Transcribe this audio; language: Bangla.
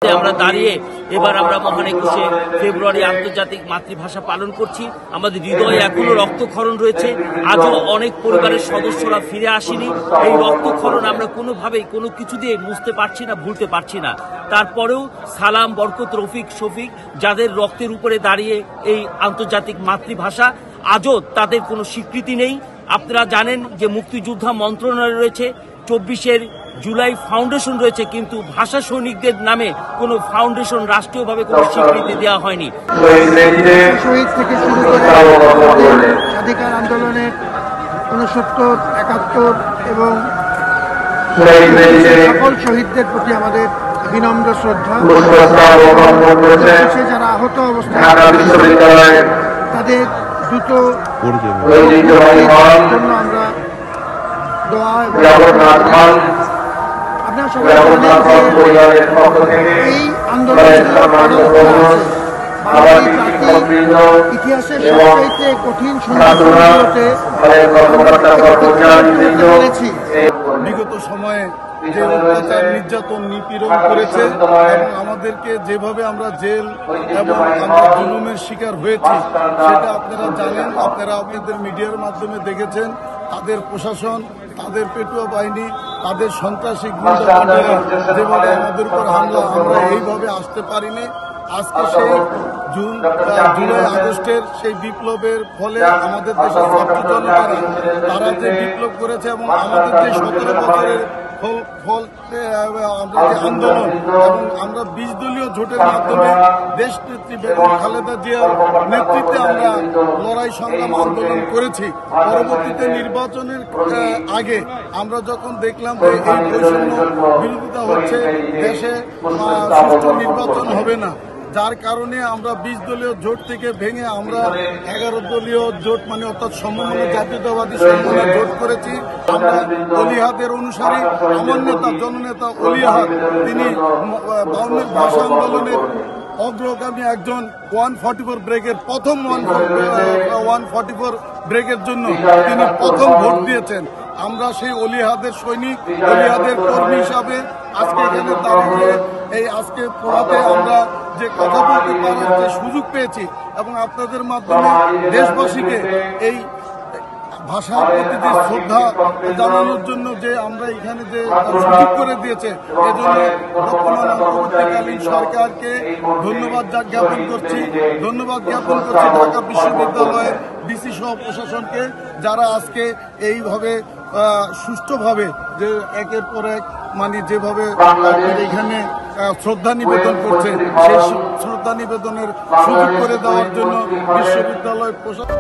আমরা দাঁড়িয়ে এবার আমরা মহান 21শে ফেব্রুয়ারি আন্তর্জাতিক মাতৃভাষা পালন করছি। আমাদের হৃদয়ে এখনো রক্তক্ষরণ রয়েছে, আজও অনেক পরিবারের সদস্যরা ফিরে আসেনি। এই রক্তক্ষরণ আমরা কোনোভাবেই কোনো কিছু দিয়ে মুছতে পারছি না, ভুলতে পারছি না। তারপরেও সালাম, বরকত, রফিক, শফিক যাদের রক্তের উপরে দাঁড়িয়ে এই আন্তর্জাতিক মাতৃভাষা, আজও তাদের কোনো স্বীকৃতি নেই। আপনারা জানেন যে মুক্তিযোদ্ধা মন্ত্রণালয় রয়েছে, 24 জুলাই ফাউন্ডেশন রয়েছে, কিন্তু ভাষা সৈনিকদের নামে কোনো ফাউন্ডেশন রাষ্ট্রীয়ভাবে কোনো স্বীকৃতি দেওয়া হয়নি। শহীদ থেকে শুরু করে স্বাধিকার আন্দোলনের 69, 71 এবং সকল শহীদদের প্রতি আমাদের বিনম্র শ্রদ্ধা। যারা আহত অবস্থায় তাদের দ্রুত জন্য আমরা দোয়া আপনারা সবাই এই আন্দোলনের ইতিহাসের সবচেয়ে কঠিন সময়গুলোতে বিগত সময়ে যে অত্যাচার, নির্যাতন, নিপীড়ন করেছে এবং আমাদেরকে যেভাবে আমরা জেল এবং আমরা জুলুমের শিকার হয়েছি সেটা আপনারা জানেন। আপনারা আপনাদের মিডিয়ার মাধ্যমে দেখেছেন তাদের প্রশাসন, তাদের পেটুয়া বাহিনী, তাদের সন্ত্রাসী গুন্ডারা যেভাবে আমাদের উপর হামলা, আমরা এইভাবে আসতে পারিনি। আজকে সেই জুলাই আগস্টের সেই বিপ্লবের ফলে আমাদের দেশের ছাত্র জনতারা তারা যে বিপ্লব করেছে এবং আমাদের যে 17 বছরের আমরা যে আন্দোলন এবং আমরা 20 দলীয় জোটের মাধ্যমে দেশ নেত্রী বেগম খালেদা জিয়ার নেতৃত্বে আমরা লড়াই সংগ্রাম আন্দোলন করেছি। পরবর্তীতে নির্বাচনের আগে আমরা যখন দেখলাম যে এই বৈষম্য বিরোধিতা হচ্ছে, দেশে সুষ্ঠু নির্বাচন হবে না, যার কারণে আমরা 20 দলীয় জোট থেকে ভেঙে আমরা 11 দলীয় জোট মানে অর্থাৎ সমমনা জাতীয়তাবাদী সমমনা জোট করেছি। আমরা অলিহাদের অনুসারী, আমার নেতা জননেতা অলিহাদ, তিনি 52 ভাষা আন্দোলনের অগ্রগামী একজন 144 ব্রেগের প্রথম 144 ব্রেগের জন্য তিনি প্রথম ভোট দিয়েছেন। আমরা সেই অলিহাদের সৈনিক, অলিহাদের কর্মী হিসাবে আজকে এখানে দাঁড়িয়ে এই আজকে পড়াতে আমরা যে কথা বলতে পারার যে সুযোগ পেয়েছি এবং আপনাদের মাধ্যমে দেশবাসীকে এই ভাষার প্রতি যে শ্রদ্ধা জানানোর জন্য যে আমরা এখানে যে সুযোগ করে দিয়েছে, এজন্য বর্তমান অন্তর্বর্তীকালীন সরকারকে ধন্যবাদ জ্ঞাপন করছি ঢাকা বিশ্ববিদ্যালয়ের ডিসি সহ প্রশাসনকে, যারা আজকে এইভাবে সুষ্ঠুভাবে যে একের পর এক মানে যেভাবে এখানে শ্রদ্ধা নিবেদন করছে, সেই শ্রদ্ধা নিবেদনের সুযোগ করে দেওয়ার জন্য বিশ্ববিদ্যালয় প্রশাসন।